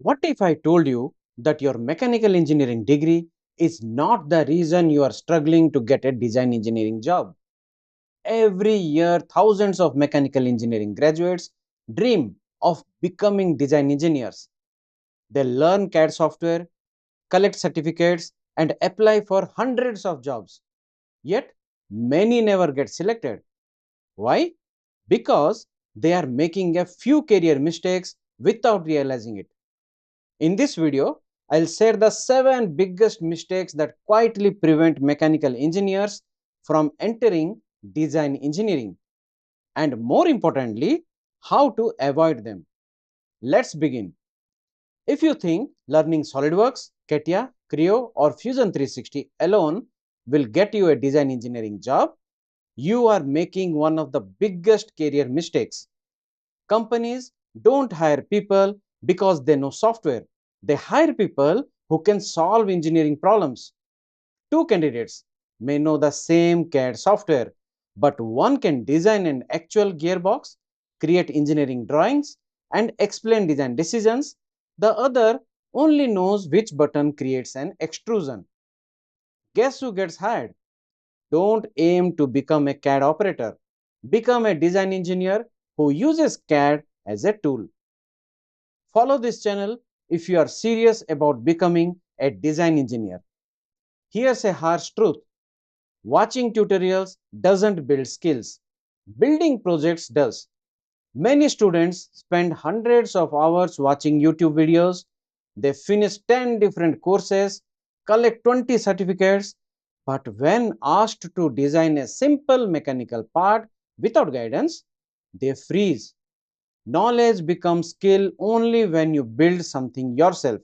What if I told you that your mechanical engineering degree is not the reason you are struggling to get a design engineering job? Every year, thousands of mechanical engineering graduates dream of becoming design engineers. They learn CAD software, collect certificates, and apply for hundreds of jobs. Yet, many never get selected. Why? Because they are making a few career mistakes without realizing it. In this video, I'll share the 7 biggest mistakes that quietly prevent mechanical engineers from entering design engineering, and more importantly, how to avoid them. Let's begin. If you think learning SolidWorks, CATIA, Creo, or Fusion 360 alone will get you a design engineering job, you are making one of the biggest career mistakes. Companies don't hire people because they know software. They hire people who can solve engineering problems. Two candidates may know the same CAD software, but one can design an actual gearbox, create engineering drawings, and explain design decisions. The other only knows which button creates an extrusion. Guess who gets hired? Don't aim to become a CAD operator. Become a design engineer who uses CAD as a tool. Follow this channel if you are serious about becoming a design engineer. Here's a harsh truth. Watching tutorials doesn't build skills. Building projects does. Many students spend hundreds of hours watching YouTube videos. They finish 10 different courses, collect 20 certificates, but when asked to design a simple mechanical part without guidance, they freeze. Knowledge becomes skill only when you build something yourself.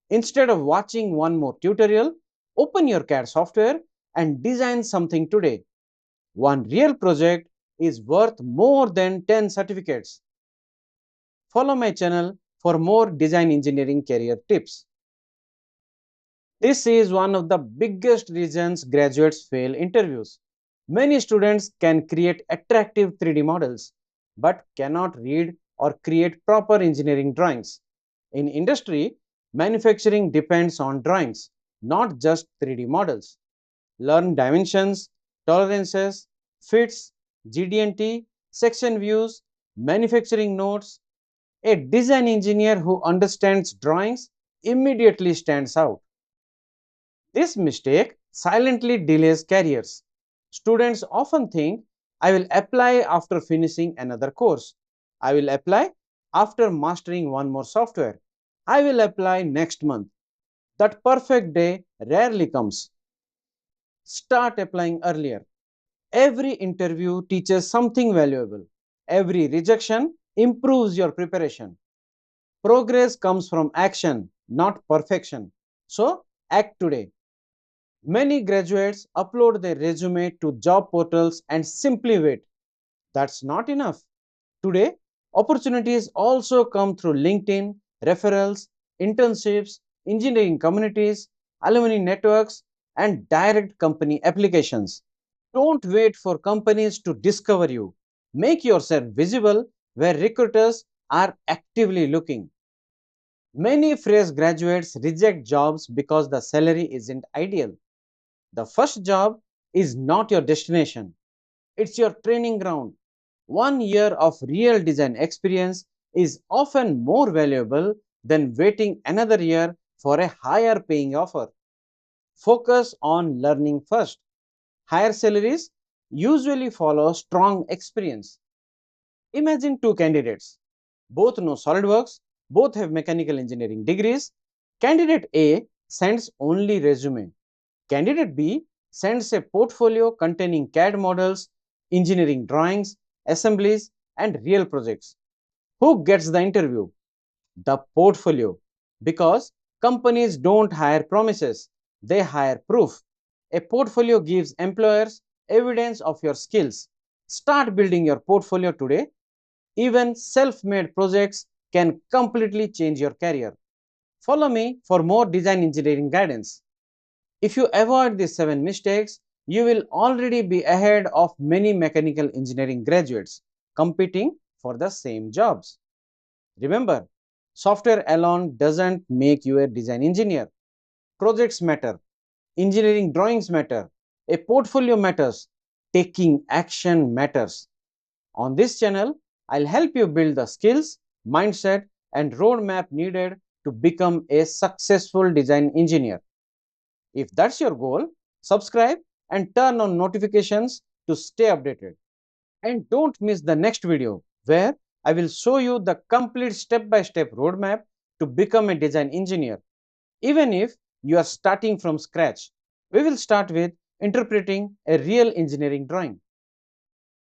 Instead of watching one more tutorial, open your CAD software and design something today. One real project is worth more than 10 certificates. Follow my channel for more design engineering career tips. This is one of the biggest reasons graduates fail interviews. Many students can create attractive 3D models but cannot read or create proper engineering drawings. In industry, manufacturing depends on drawings, not just 3D models. Learn dimensions, tolerances, fits, gd&t, section views, manufacturing notes. A design engineer who understands drawings immediately stands out. This mistake silently delays careers. Students often think, I will apply after finishing another course. I will apply after mastering one more software. I will apply next month. That perfect day rarely comes. Start applying earlier. Every interview teaches something valuable. Every rejection improves your preparation. Progress comes from action, not perfection. So, act today. Many graduates upload their resume to job portals and simply wait. That's not enough. Today, opportunities also come through LinkedIn, referrals, internships, engineering communities, alumni networks, and direct company applications. Don't wait for companies to discover you. Make yourself visible where recruiters are actively looking. Many fresh graduates reject jobs because the salary isn't ideal. The first job is not your destination, it's your training ground. 1 year of real design experience is often more valuable than waiting another year for a higher paying offer. Focus on learning first. Higher salaries usually follow strong experience. Imagine two candidates. Both know SolidWorks, both have mechanical engineering degrees. Candidate A sends only resume. Candidate B sends a portfolio containing CAD models, engineering drawings, assemblies, and real projects. Who gets the interview? The portfolio. Because companies don't hire promises, they hire proof. A portfolio gives employers evidence of your skills. Start building your portfolio today. Even self made projects can completely change your career. Follow me for more design engineering guidance. If you avoid these 7 mistakes, you will already be ahead of many mechanical engineering graduates competing for the same jobs. Remember, Software alone doesn't make you a design engineer. Projects matter, engineering drawings matter, a portfolio matters, taking action matters. On this channel, I'll help you build the skills, mindset, and roadmap needed to become a successful design engineer. If that's your goal, subscribe and turn on notifications to stay updated. And don't miss the next video where I will show you the complete step-by-step roadmap to become a design engineer. Even if you are starting from scratch, we will start with interpreting a real engineering drawing.